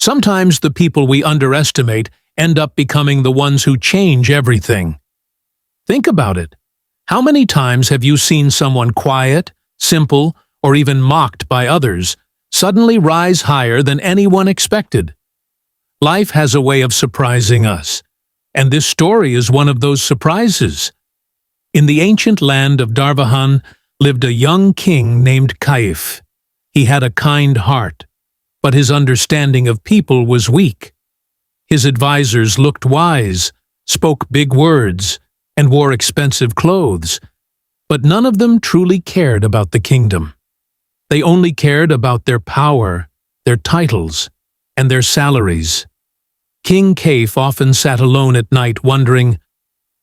Sometimes the people we underestimate end up becoming the ones who change everything. Think about it. How many times have you seen someone quiet, simple, or even mocked by others suddenly rise higher than anyone expected? Life has a way of surprising us, and this story is one of those surprises. In the ancient land of Darvahan lived a young king named Kaif. He had a kind heart, but his understanding of people was weak. His advisors looked wise, spoke big words, and wore expensive clothes, but none of them truly cared about the kingdom. They only cared about their power, their titles, and their salaries. King Kaif often sat alone at night wondering,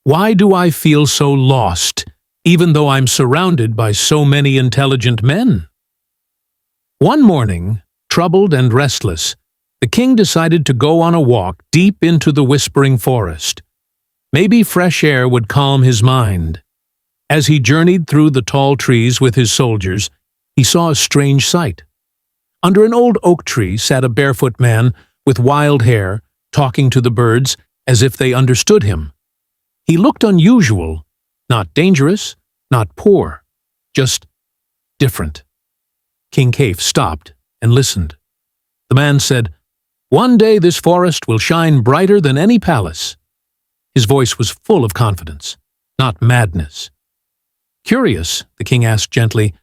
"Why do I feel so lost, even though I'm surrounded by so many intelligent men?" One morning, troubled and restless, the king decided to go on a walk deep into the whispering forest. Maybe fresh air would calm his mind. As he journeyed through the tall trees with his soldiers, he saw a strange sight. Under an old oak tree sat a barefoot man with wild hair, talking to the birds as if they understood him. He looked unusual, not dangerous, not poor, just different. King Kaif stopped and listened. The man said, "One day this forest will shine brighter than any palace." His voice was full of confidence, not madness. Curious, the king asked gently,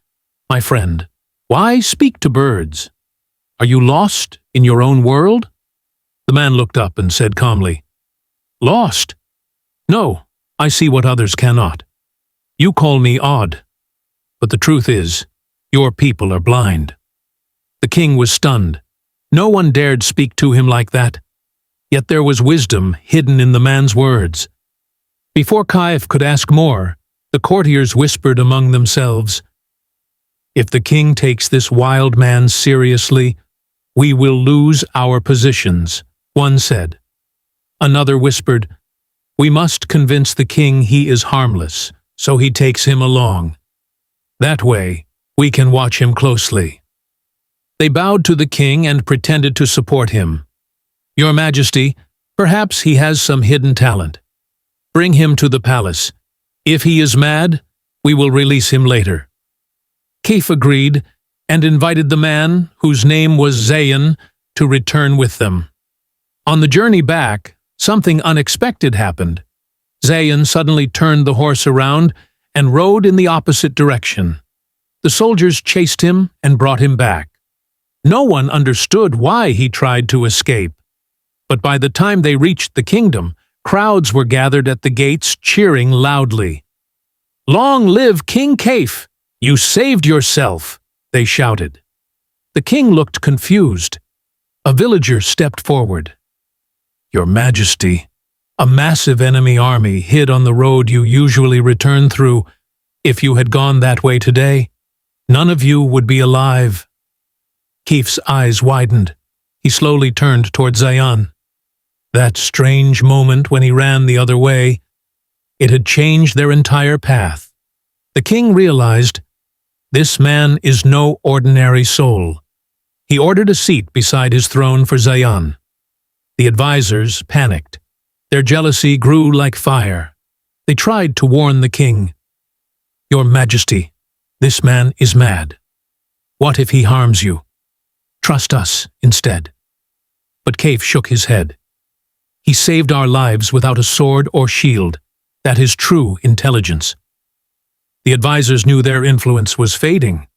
"My friend, why speak to birds? Are you lost in your own world?" The man looked up and said calmly, "Lost? No, I see what others cannot. You call me odd, but the truth is, your people are blind." The king was stunned. No one dared speak to him like that. Yet there was wisdom hidden in the man's words. Before Kaif could ask more, the courtiers whispered among themselves, "If the king takes this wild man seriously, we will lose our positions," one said. Another whispered, "We must convince the king he is harmless, so he takes him along. That way, we can watch him closely." They bowed to the king and pretended to support him. "Your Majesty, perhaps he has some hidden talent. Bring him to the palace. If he is mad, we will release him later." Kaif agreed and invited the man, whose name was Zayyan, to return with them. On the journey back, something unexpected happened. Zayyan suddenly turned the horse around and rode in the opposite direction. The soldiers chased him and brought him back. No one understood why he tried to escape. But by the time they reached the kingdom, crowds were gathered at the gates cheering loudly. "Long live King Kaif! You saved yourself!" they shouted. The king looked confused. A villager stepped forward. "Your Majesty, a massive enemy army hid on the road you usually return through. If you had gone that way today, none of you would be alive." Kaif's eyes widened. He slowly turned toward Zayyan. That strange moment when he ran the other way, it had changed their entire path. The king realized, this man is no ordinary soul. He ordered a seat beside his throne for Zayyan. The advisors panicked. Their jealousy grew like fire. They tried to warn the king. "Your Majesty, this man is mad. What if he harms you? Trust us instead." But Kaif shook his head. "He saved our lives without a sword or shield. That is true intelligence." The advisors knew their influence was fading,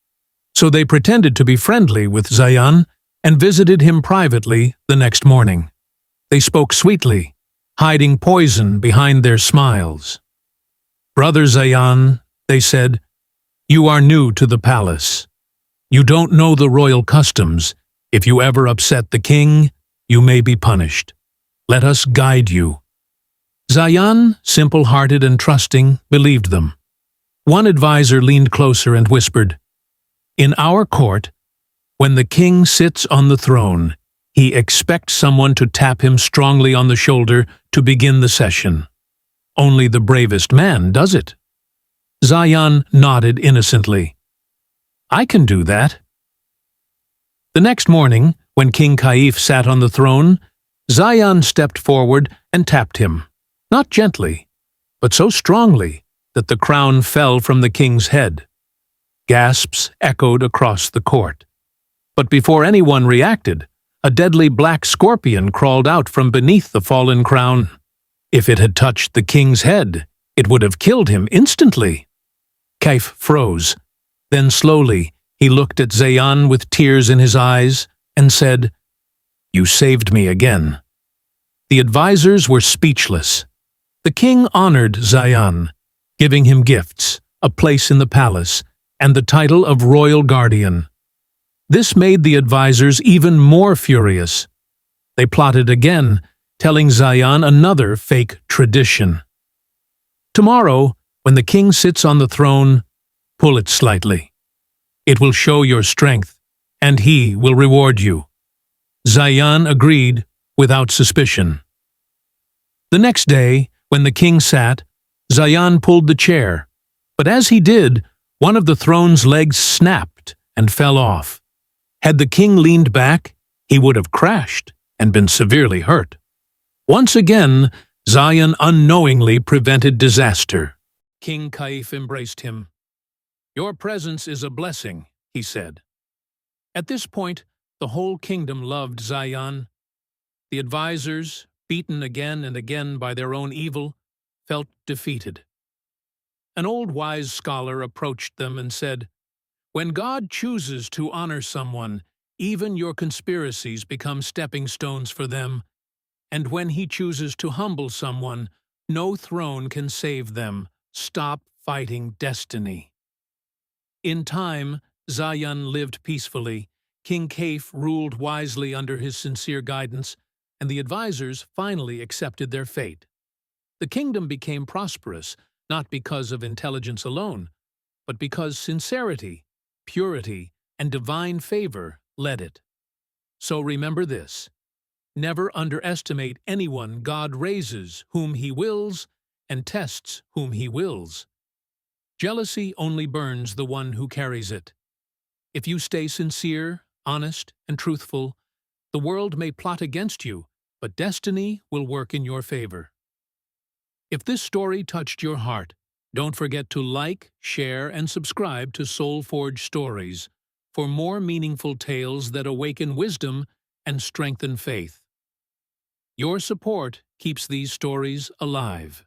so they pretended to be friendly with Zayyan and visited him privately the next morning. They spoke sweetly, hiding poison behind their smiles. "Brother Zayyan," they said, "you are new to the palace. You don't know the royal customs. If you ever upset the king, you may be punished. Let us guide you." Zayyan, simple-hearted and trusting, believed them. One advisor leaned closer and whispered, "In our court, when the king sits on the throne, he expects someone to tap him strongly on the shoulder to begin the session. Only the bravest man does it." Zayyan nodded innocently. "I can do that." The next morning, When King Kaif sat on the throne, Zayyan stepped forward and tapped him, not gently, but so strongly that the crown fell from the king's head. Gasps echoed across the court. But before anyone reacted, a deadly black scorpion crawled out from beneath the fallen crown. If it had touched the king's head, it would have killed him instantly. Kaif froze. Then slowly, he looked at Zayyan with tears in his eyes and said, "You saved me again." The advisors were speechless. The king honored Zayyan, giving him gifts, a place in the palace, and the title of royal guardian. This made the advisors even more furious. They plotted again, telling Zayyan another fake tradition. "Tomorrow, when the king sits on the throne, pull it slightly. It will show your strength, and he will reward you." Zayyan agreed without suspicion. The next day, when the king sat, Zayyan pulled the chair, but as he did, one of the throne's legs snapped and fell off. Had the king leaned back, he would have crashed and been severely hurt. Once again, Zayyan unknowingly prevented disaster. King Kaif embraced him. "Your presence is a blessing," he said. At this point, the whole kingdom loved Zayyan. The advisors, beaten again and again by their own evil, felt defeated. An old wise scholar approached them and said, "When God chooses to honor someone, even your conspiracies become stepping stones for them. And when he chooses to humble someone, no throne can save them. Stop fighting destiny." In time, Zayyan lived peacefully. King Kaif ruled wisely under his sincere guidance, and the advisors finally accepted their fate. The kingdom became prosperous, not because of intelligence alone, but because sincerity, purity, and divine favor led it. So remember this: never underestimate anyone. God raises whom he wills and tests whom he wills. Jealousy only burns the one who carries it. If you stay sincere, honest, and truthful, the world may plot against you, but destiny will work in your favor. If this story touched your heart, don't forget to like, share, and subscribe to Soul Forge Stories for more meaningful tales that awaken wisdom and strengthen faith. Your support keeps these stories alive.